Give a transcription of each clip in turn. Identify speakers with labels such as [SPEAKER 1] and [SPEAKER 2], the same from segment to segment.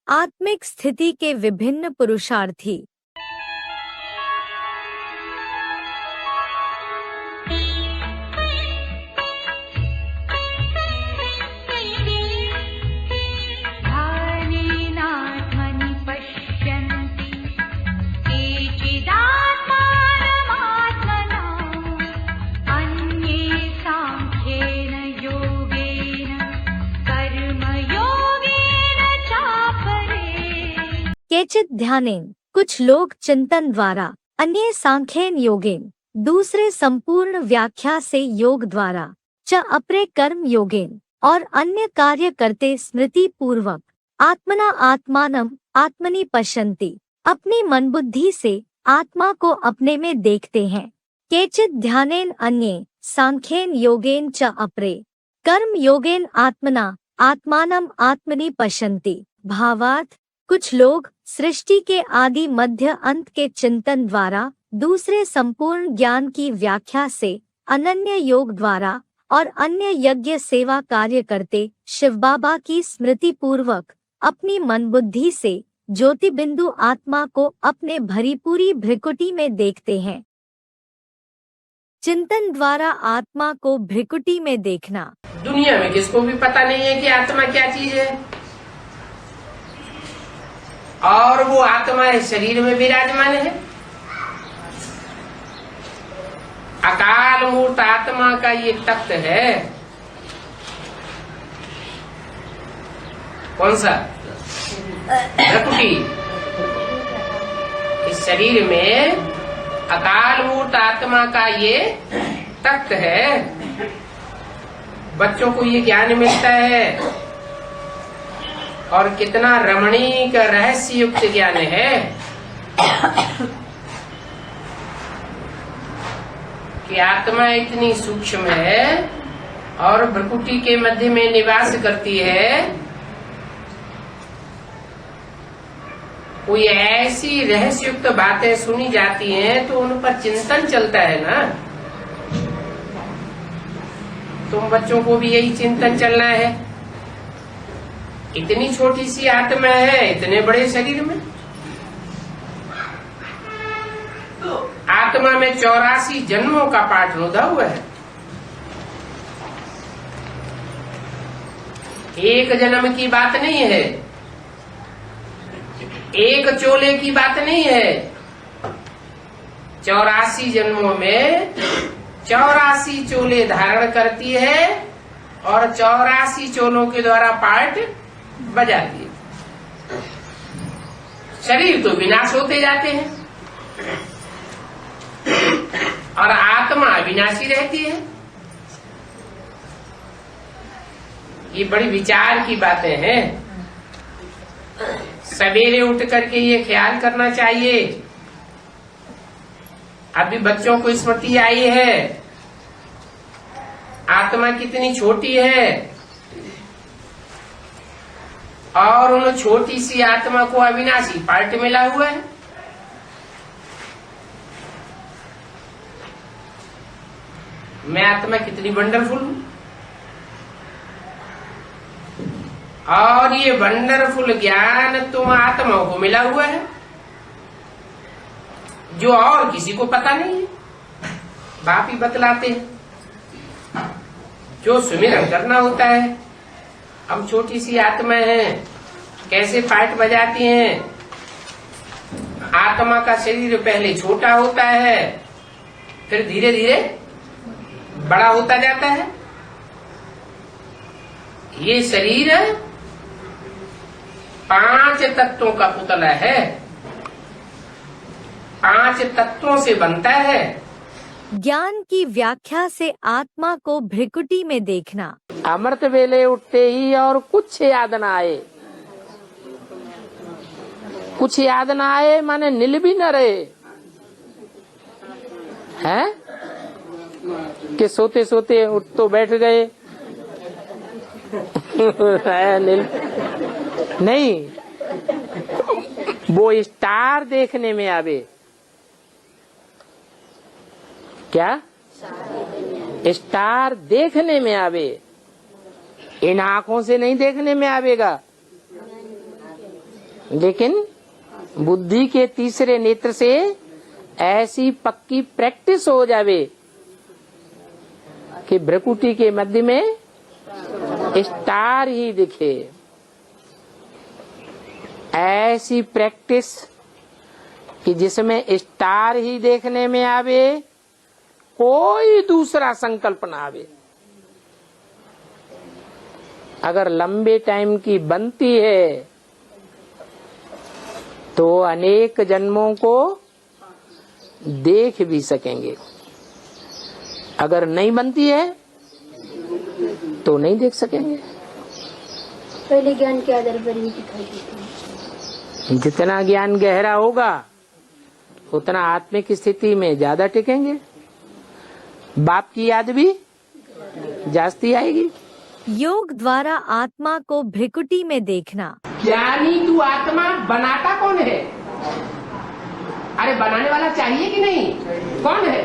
[SPEAKER 1] आत्मिक स्थिति के विभिन्न पुरुषार्थी। केचित् ध्यानेन, कुछ लोग चिंतन द्वारा, अन्य सांख्येन योगेन, दूसरे संपूर्ण व्याख्या से योग द्वारा, च अपरे कर्म योगेन, और अन्य कार्य करते स्मृति पूर्वक, आत्मना आत्मानम आत्मनि पश्यन्ति, अपनी मन बुद्धि से आत्मा को अपने में देखते हैं। केचित् ध्यानेन अन्ये सांख्येन योगेन च अपरे कर्म योगेन आत्मना आत्मानम आत्मनि पश्यन्ति। भावार्थ, कुछ लोग सृष्टि के आदि मध्य अंत के चिंतन द्वारा, दूसरे संपूर्ण ज्ञान की व्याख्या से, अनन्य योग द्वारा और अन्य यज्ञ सेवा कार्य करते शिव बाबा की स्मृति पूर्वक अपनी मन बुद्धि से ज्योति बिंदु आत्मा को अपने भरी पूरी भ्रिकुटी में देखते हैं। चिंतन द्वारा आत्मा को भ्रिकुटी में देखना।
[SPEAKER 2] दुनिया में किसको भी पता नहीं है कि आत्मा क्या चीज है, और वो आत्मा इस शरीर में विराजमान है। अकाल मूर्त आत्मा का ये तख्त है, कौन सा? भ्रिकुटी। इस शरीर में अकाल मूर्त आत्मा का ये तख्त है। बच्चों को ये ज्ञान मिलता है, और कितना रमणीक रहस्य युक्त ज्ञान है कि आत्मा इतनी सूक्ष्म है और भ्रिकुटी के मध्य में निवास करती है। कोई ऐसी रहस्य युक्त बातें सुनी जाती हैं तो उन पर चिंतन चलता है ना। तुम बच्चों को भी यही चिंतन चलना है। इतनी छोटी सी आत्मा है इतने बड़े शरीर में। आत्मा में 84 जन्मों का पाठ लुधा हुआ है। एक जन्म की बात नहीं है, एक चोले की बात नहीं है। 84 जन्मों में 84 चोले धारण करती है और 84 चोलों के द्वारा पाठ बजाती है। शरीर तो विनाश होते जाते हैं और आत्मा अविनाशी रहती है। ये बड़ी विचार की बातें हैं। सवेरे उठ करके ये ख्याल करना चाहिए। अभी बच्चों को स्मृति आई है, आत्मा कितनी छोटी है, और उन छोटी सी आत्मा को अविनाशी पार्ट मिला हुआ है। मैं आत्मा कितनी वंडरफुल हूं, और ये वंडरफुल ज्ञान तुम आत्माओं को मिला हुआ है जो और किसी को पता नहीं है। बाप ही बतलाते हैं। जो सुमिरन करना होता है, हम छोटी सी आत्मा है, कैसे पाठ बजाती हैं। आत्मा का शरीर पहले छोटा होता है, फिर धीरे धीरे बड़ा होता जाता है। ये शरीर 5 तत्वों का पुतला है, 5 तत्वों से बनता है।
[SPEAKER 1] ज्ञान की व्याख्या से आत्मा को भ्रिकुटी में देखना।
[SPEAKER 3] अमृत वेले उठते ही और कुछ याद न आए, कुछ याद न आए माने नील भी न रहे हैं कि सोते सोते उठ तो बैठ गए। नील नहीं, वो स्टार देखने में आवे। क्या? स्टार देखने में आवे, इन आंखों से नहीं देखने में आवेगा। लेकिन बुद्धि के तीसरे नेत्र से ऐसी पक्की प्रैक्टिस हो जावे कि भ्रकुटी के मध्य में स्टार ही दिखे। ऐसी प्रैक्टिस कि जिसमें स्टार ही देखने में आवे, कोई दूसरा संकल्प ना आवे। अगर लंबे टाइम की बनती है तो अनेक जन्मों को देख भी सकेंगे। अगर नहीं बनती है तो नहीं देख सकेंगे।
[SPEAKER 4] पहले ज्ञान के आधार पर ही दिखाई देती है।
[SPEAKER 3] जितना ज्ञान गहरा होगा उतना आत्मिक स्थिति में ज्यादा टिकेंगे। बाप की याद भी जास्ती आएगी।
[SPEAKER 1] योग द्वारा आत्मा को भ्रिकुटी में देखना।
[SPEAKER 2] ज्ञानी तू आत्मा बनाता कौन है? अरे बनाने वाला चाहिए कि नहीं? कौन है?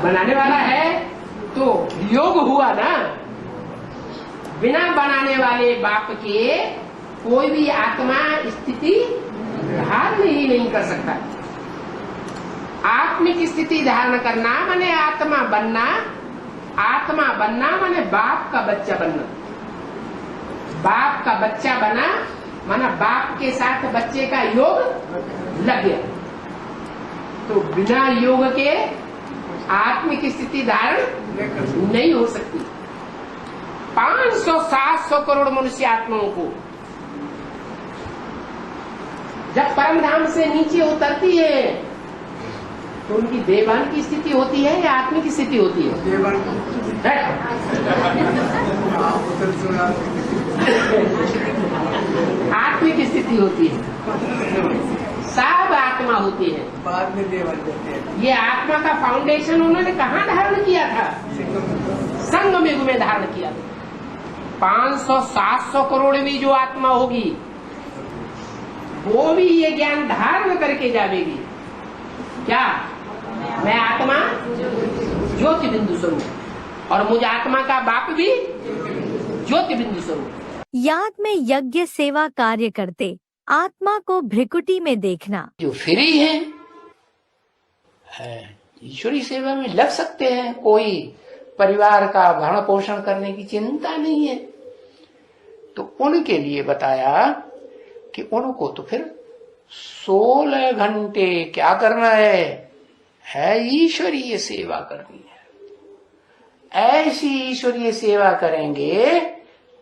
[SPEAKER 2] बनाने वाला है तो योग हुआ ना। बिना बनाने वाले बाप के कोई भी आत्मा स्थिति धारण ही नहीं कर सकता। आत्मिक स्थिति धारण करना माने आत्मा बनना। आत्मा बनना माने बाप का बच्चा बनना। बाप का बच्चा बना माना बाप के साथ बच्चे का योग लग गया। तो बिना योग के आत्मिक स्थिति धारण नहीं हो सकती। 500-700 करोड़ मनुष्य आत्माओं को जब परम धाम से नीचे उतरती है तो उनकी देवान की स्थिति होती है या आत्मिक स्थिति होती है? आत्मिक स्थिति होती है। सब आत्मा होती है।
[SPEAKER 5] बाद में देवान करते हैं।
[SPEAKER 2] ये आत्मा का फाउंडेशन उन्होंने कहाँ धारण किया था? संगम युग में धारण किया था। 500-700 करोड़ भी जो आत्मा होगी वो भी ये ज्ञान धारण करके जाएगी। क्या? मैं आत्मा ज्योति बिंदु स्वरूप और मुझे आत्मा का बाप भी ज्योति बिंदु स्वरूप।
[SPEAKER 1] याद में यज्ञ सेवा कार्य करते आत्मा को भ्रिकुटी में देखना।
[SPEAKER 2] जो फ्री है ईश्वरी सेवा में लग सकते हैं। कोई परिवार का भरण पोषण करने की चिंता नहीं है तो उनके लिए बताया कि उनको तो फिर 16 घंटे क्या करना है ईश्वरीय सेवा करनी है। ऐसी ईश्वरीय सेवा करेंगे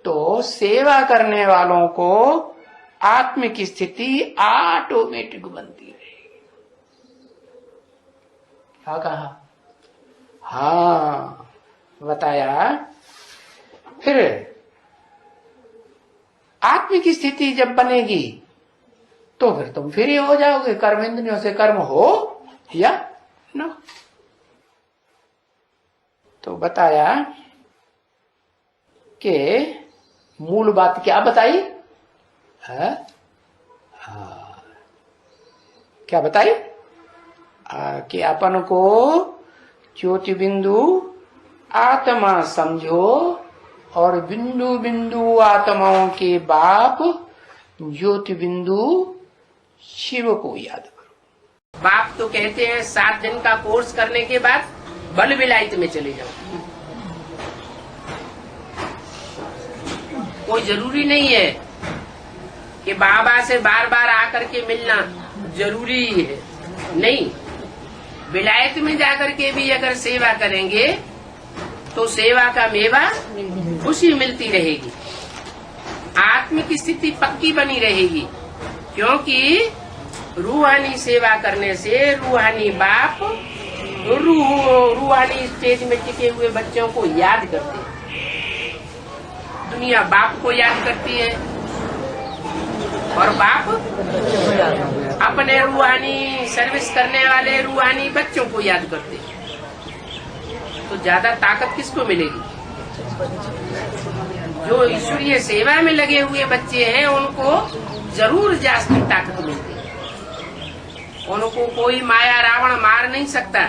[SPEAKER 2] तो सेवा करने वालों को आत्मिक स्थिति ऑटोमेटिक बनती रहेगी। क्या कहा? हाँ बताया। फिर आत्मिक स्थिति जब बनेगी तो फिर तुम फ्री हो जाओगे। कर्म इंद्रियों से कर्म हो या न। तो बताया कि मूल बात क्या बताई है? क्या बताई? कि अपन को ज्योति बिंदु आत्मा समझो और बिंदु बिंदु आत्माओं के बाप ज्योति बिंदु शिव को याद करो। बाप तो कहते हैं 7 दिन का कोर्स करने के बाद बल विलायत में चले जाओ। कोई जरूरी नहीं है कि बाबा से बार बार आकर के मिलना जरूरी है। नहीं, विलायत में जाकर के भी अगर सेवा करेंगे तो सेवा का मेवा खुशी मिलती रहेगी। आत्मिक स्थिति पक्की बनी रहेगी क्योंकि रूहानी सेवा करने से रूहानी बाप रूहानी स्टेज में टिके हुए बच्चों को याद करते हैं। दुनिया बाप को याद करती है और बाप अपने रूहानी सर्विस करने वाले रूहानी बच्चों को याद करते हैं। तो ज्यादा ताकत किसको मिलेगी? जो ईश्वरीय सेवा में लगे हुए बच्चे हैं उनको जरूर जास्ती ताकत मिलती है। उनको कोई माया रावण मार नहीं सकता।